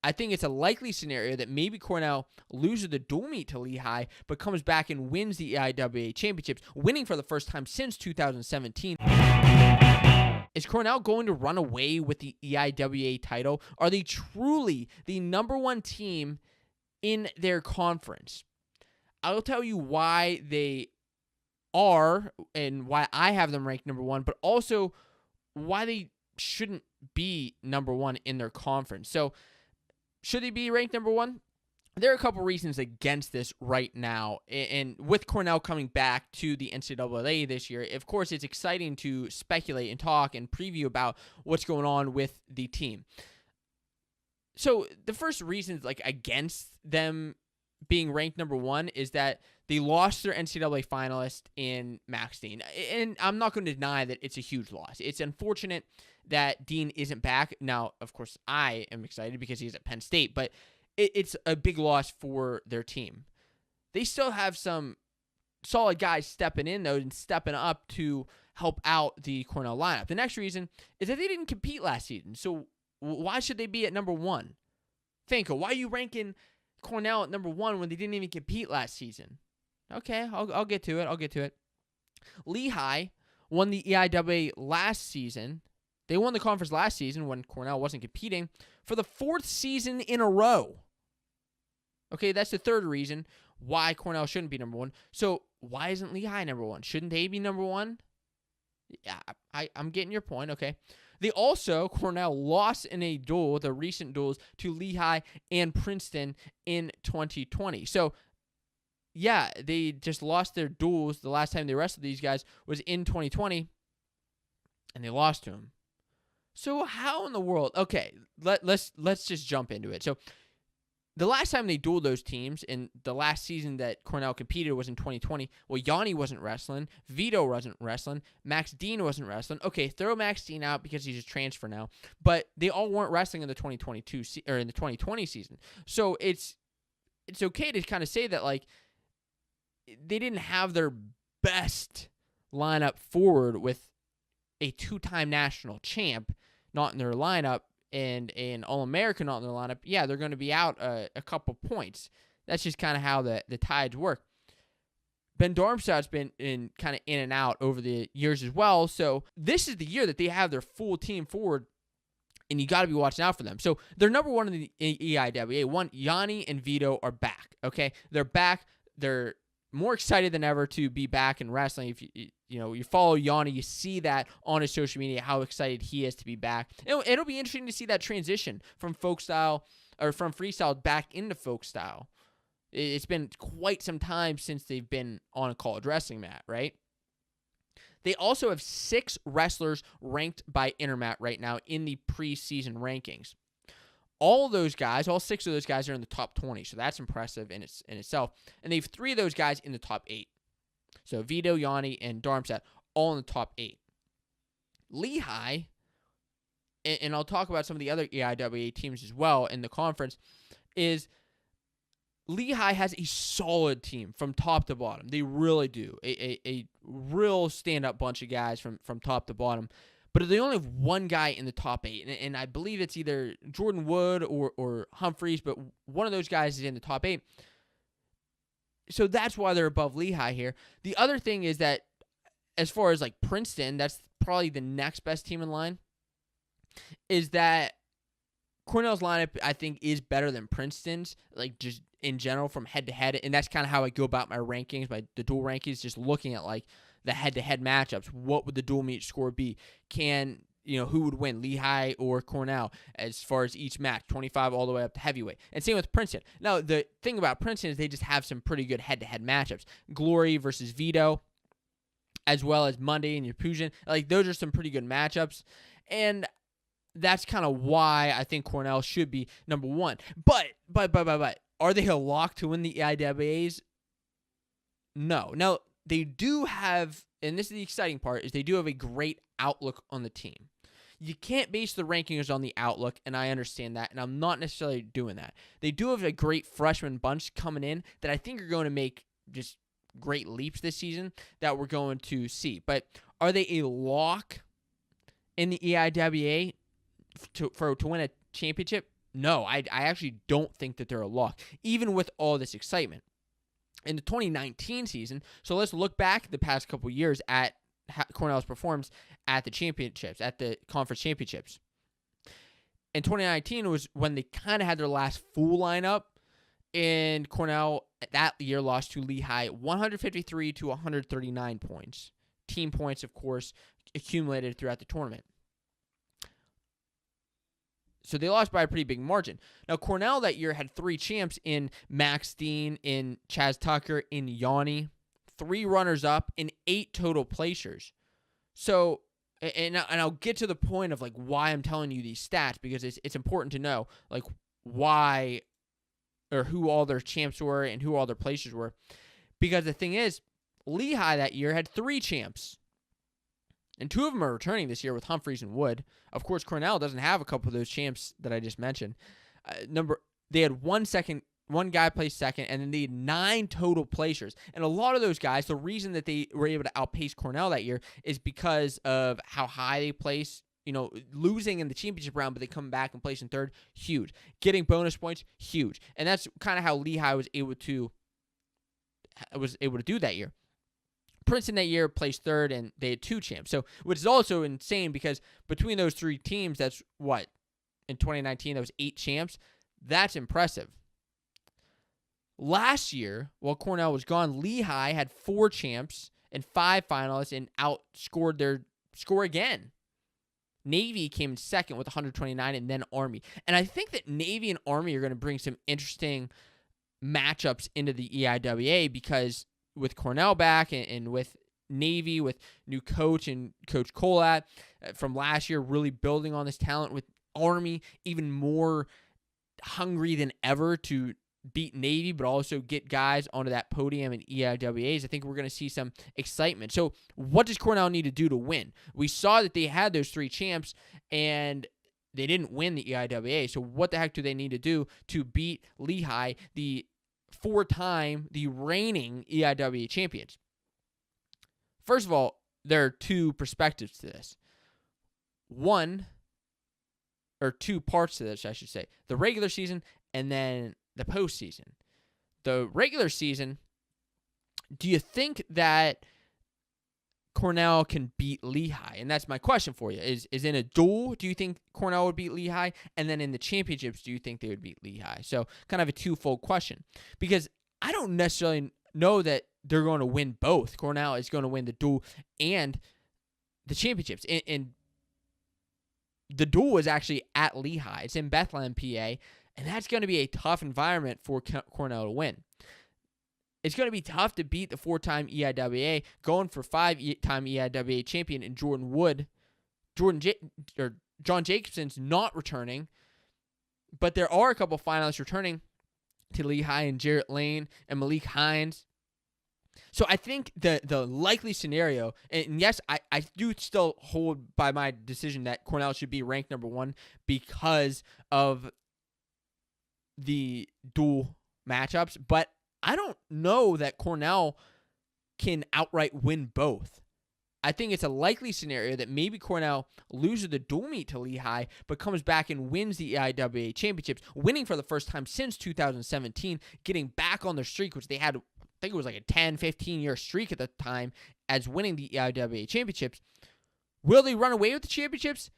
I think it's a likely scenario that maybe Cornell loses the dual meet to Lehigh, but comes back and wins the EIWA championships, winning for the first time since 2017. Is Cornell going to run away with the EIWA title? Are they truly the number one team in their conference? I'll tell you why they are and why I have them ranked number one, but also why they shouldn't be number one in their conference. So, should they be ranked number one? There are a couple reasons against this right now. And with Cornell coming back to the NCAA this year, of course, it's exciting to speculate and talk and preview about what's going on with the team. So the first reason against them being ranked number one is that they lost their NCAA finalist in Max Dean. And I'm not going to deny that it's a huge loss. It's unfortunate that Dean isn't back. Now, of course, I am excited because he's at Penn State, but it's a big loss for their team. They still have some solid guys stepping in, though, and stepping up to help out the Cornell lineup. The next reason is that they didn't compete last season. So why should they be at number one? Fanco, why are you ranking Cornell at number one when they didn't even compete last season? Okay, I'll get to it. Lehigh won the EIWA last season. They won the conference last season when Cornell wasn't competing for the fourth season in a row. Okay, that's the third reason why Cornell shouldn't be number one. So why isn't Lehigh number one? Shouldn't they be number one? Yeah, I'm getting your point, okay. They also, Cornell lost in a duel, the recent duels, to Lehigh and Princeton in 2020. So, yeah, they just lost their duels. The last time they wrestled these guys was in 2020, and they lost to them. So how in the world? Okay, let's just jump into it. So the last time they dueled those teams, and the last season that Cornell competed was in 2020. Well, Yanni wasn't wrestling. Vito wasn't wrestling. Max Dean wasn't wrestling. Okay, throw Max Dean out because he's a transfer now. But they all weren't wrestling in the 2022 or in the 2020 season. So it's okay to kind of say that they didn't have their best lineup forward with a two-time national champ not in their lineup and an All-American not in their lineup. Yeah, they're going to be out a couple points. That's just kind of how the Tides work. Ben Darmstadt's been kind of in and out over the years as well. So this is the year that they have their full team forward, and you got to be watching out for them. So they're number one in the EIWA. One, Yanni and Vito are back. Okay, they're back. They're more excited than ever to be back in wrestling. If you follow Yanni, you see that on his social media, how excited he is to be back. It'll be interesting to see that transition from folk style or from freestyle back into folk style. It's been quite some time since they've been on a college wrestling mat, right? They also have 6 wrestlers ranked by Intermat right now in the preseason rankings. All 6 of those guys are in the top 20, so that's impressive in itself. And they have 3 of those guys in the top 8. So Vito, Yanni, and Darmstadt, all in the top 8. Lehigh, and I'll talk about some of the other EIWA teams as well in the conference, is Lehigh has a solid team from top to bottom. They really do. A real stand-up bunch of guys from top to bottom. But they only have one guy in the top 8, and I believe it's either Jordan Wood or Humphreys, but one of those guys is in the top 8. So that's why they're above Lehigh here. The other thing is that as far as Princeton, that's probably the next best team in line, is that Cornell's lineup, I think, is better than Princeton's, just in general from head-to-head, and that's kind of how I go about my rankings, the dual rankings, just looking at, the head-to-head matchups. What would the dual meet score be? Who would win, Lehigh or Cornell, as far as each match, 25 all the way up to heavyweight. And same with Princeton. Now, the thing about Princeton is they just have some pretty good head-to-head matchups. Glory versus Vito, as well as Monday and Yapujan. Those are some pretty good matchups. And that's kind of why I think Cornell should be number one. But, are they a lock to win the EIWAs? No. Now, they do have, and this is the exciting part, is they do have a great outlook on the team. You can't base the rankings on the outlook, and I understand that, and I'm not necessarily doing that. They do have a great freshman bunch coming in that I think are going to make just great leaps this season that we're going to see. But are they a lock in the EIWA to win a championship? No, I actually don't think that they're a lock, even with all this excitement. In the 2019 season, so let's look back the past couple years at how Cornell's performance at the championships, at the conference championships. In 2019 was when they kind of had their last full lineup, and Cornell that year lost to Lehigh 153 to 139 points. Team points, of course, accumulated throughout the tournament. So they lost by a pretty big margin. Now, Cornell that year had 3 champs in Max Dean, in Chaz Tucker, in Yanni, 3 runners-up, and 8 total placers. So, and I'll get to the point of like why I'm telling you these stats, because it's important to know like why or who all their champs were and who all their placers were. Because the thing is, Lehigh that year had 3 champs. And 2 of them are returning this year with Humphreys and Wood. Of course, Cornell doesn't have a couple of those champs that I just mentioned. They had one guy placed second, and then they had 9 total placers. And a lot of those guys, the reason that they were able to outpace Cornell that year is because of how high they place. You know, losing in the championship round, but they come back and place in third, huge. Getting bonus points, huge. And that's kind of how Lehigh was able to do that year. Princeton that year placed third, and they had 2 champs. So, which is also insane because between those 3 teams, that's what? In 2019, that was 8 champs. That's impressive. Last year, while Cornell was gone, Lehigh had 4 champs and 5 finalists and outscored their score again. Navy came in second with 129, and then Army. And I think that Navy and Army are going to bring some interesting matchups into the EIWA because with Cornell back and with Navy, with new coach and Coach Colat from last year, really building on this talent, with Army even more hungry than ever to beat Navy, but also get guys onto that podium in EIWAs. I think we're going to see some excitement. So what does Cornell need to do to win? We saw that they had those 3 champs, and they didn't win the EIWA. So what the heck do they need to do to beat Lehigh, the reigning EIWA champions? First of all, there are 2 perspectives to this. 2 parts to this, I should say. The regular season and then the postseason. The regular season, do you think that Cornell can beat Lehigh? And that's my question for you. Is in a duel, do you think Cornell would beat Lehigh? And then in the championships, do you think they would beat Lehigh? So kind of a twofold question. Because I don't necessarily know that they're going to win both. Cornell is going to win the duel and the championships. And the duel is actually at Lehigh. It's in Bethlehem, PA. And that's going to be a tough environment for Cornell to win. It's going to be tough to beat the 4-time EIWA, going for 5-time EIWA champion in Jordan Wood. John Jacobson's not returning, but there are a couple finalists returning to Lehigh and Jarrett Lane and Malik Hines. So I think the likely scenario, and yes, I do still hold by my decision that Cornell should be ranked number 1 because of the dual matchups, but I don't know that Cornell can outright win both. I think it's a likely scenario that maybe Cornell loses the dual meet to Lehigh, but comes back and wins the EIWA championships, winning for the first time since 2017, getting back on their streak, which they had, I think it was like a 10, 15-year streak at the time, as winning the EIWA championships. Will they run away with the championships?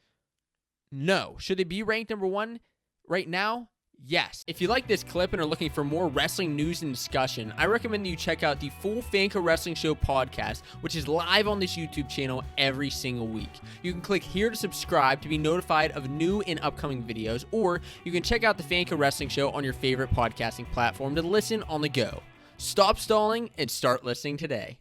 No. Should they be ranked number 1 right now? Yes. If you like this clip and are looking for more wrestling news and discussion, I recommend that you check out the full Fanco Wrestling Show podcast, which is live on this YouTube channel every single week. You can click here to subscribe to be notified of new and upcoming videos, or you can check out the Fanco Wrestling Show on your favorite podcasting platform to listen on the go. Stop stalling and start listening today.